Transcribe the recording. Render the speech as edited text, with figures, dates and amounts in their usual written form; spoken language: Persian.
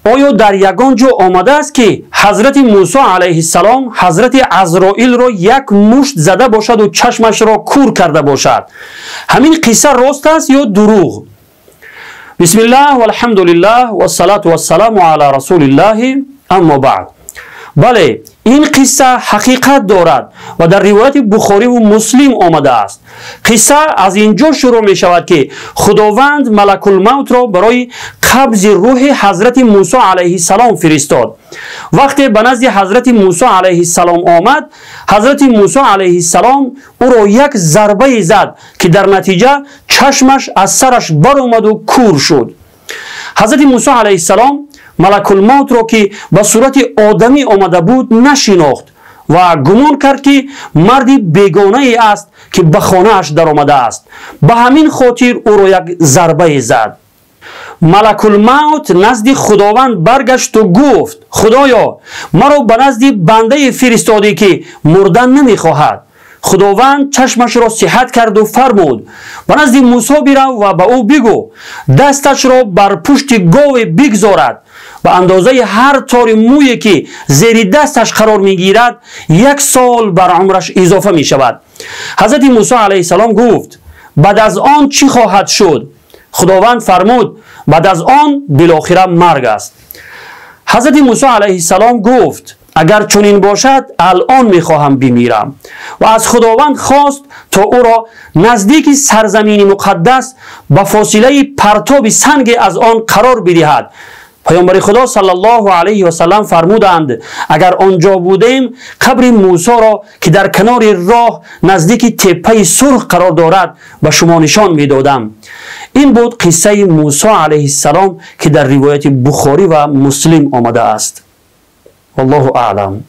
آیا در یگان جا آمده است که حضرت موسی علیه السلام حضرت عزرائیل را یک مشت زده باشد و چشمش را کور کرده باشد؟ همین قصه راست است یا دروغ؟ بسم الله والحمد لله والصلاة والسلام علی رسول الله، اما بعد. بله، این قصه حقیقت دارد و در روایت بخاری و مسلم آمده است. قصه از اینجا شروع می شود که خداوند ملک الموت را برای قبض روح حضرت موسی علیه السلام فرستاد. وقتی به نزد حضرت موسی علیه السلام آمد، حضرت موسی علیه السلام او را یک ضربه زد که در نتیجه چشمش از سرش بر آمد و کور شد. حضرت موسی علیه السلام ملک الموت را که به صورت آدمی آمده بود نشناخت و گمان کرد که مردی بیگانه ای است که به خانه اش در آمده است. به همین خاطر او را یک ضربه زد. ملک الموت نزد خداوند برگشت و گفت: خدایا، مرا به نزد بنده فرستادی که مردن نمی خواهد. خداوند چشمش را صحت کرد و فرمود: به نزد موسی برو و به او بگو دستش را بر پشت گاو بگذارد. به اندازه هر تار مویی که زیر دستش قرار می گیرد 1 سال بر عمرش اضافه می شود. حضرت موسی علیه السلام گفت: بعد از آن چی خواهد شد؟ خداوند فرمود: بعد از آن بالاخره مرگ است. حضرت موسی علیه السلام گفت: اگر چنین باشد الان میخواهم بمیرم. و از خداوند خواست تا او را نزدیک سرزمین مقدس به فاصله پرتاب سنگ از آن قرار بدهد. پیامبر خدا صلی الله علیه و سلم فرمودند: اگر آنجا بودیم قبر موسی را که در کنار راه نزدیک تپه سرخ قرار دارد به شما نشان میدادم. این بود قصه موسی علیه السلام که در روایت بخاری و مسلم آمده است. والله اعلم.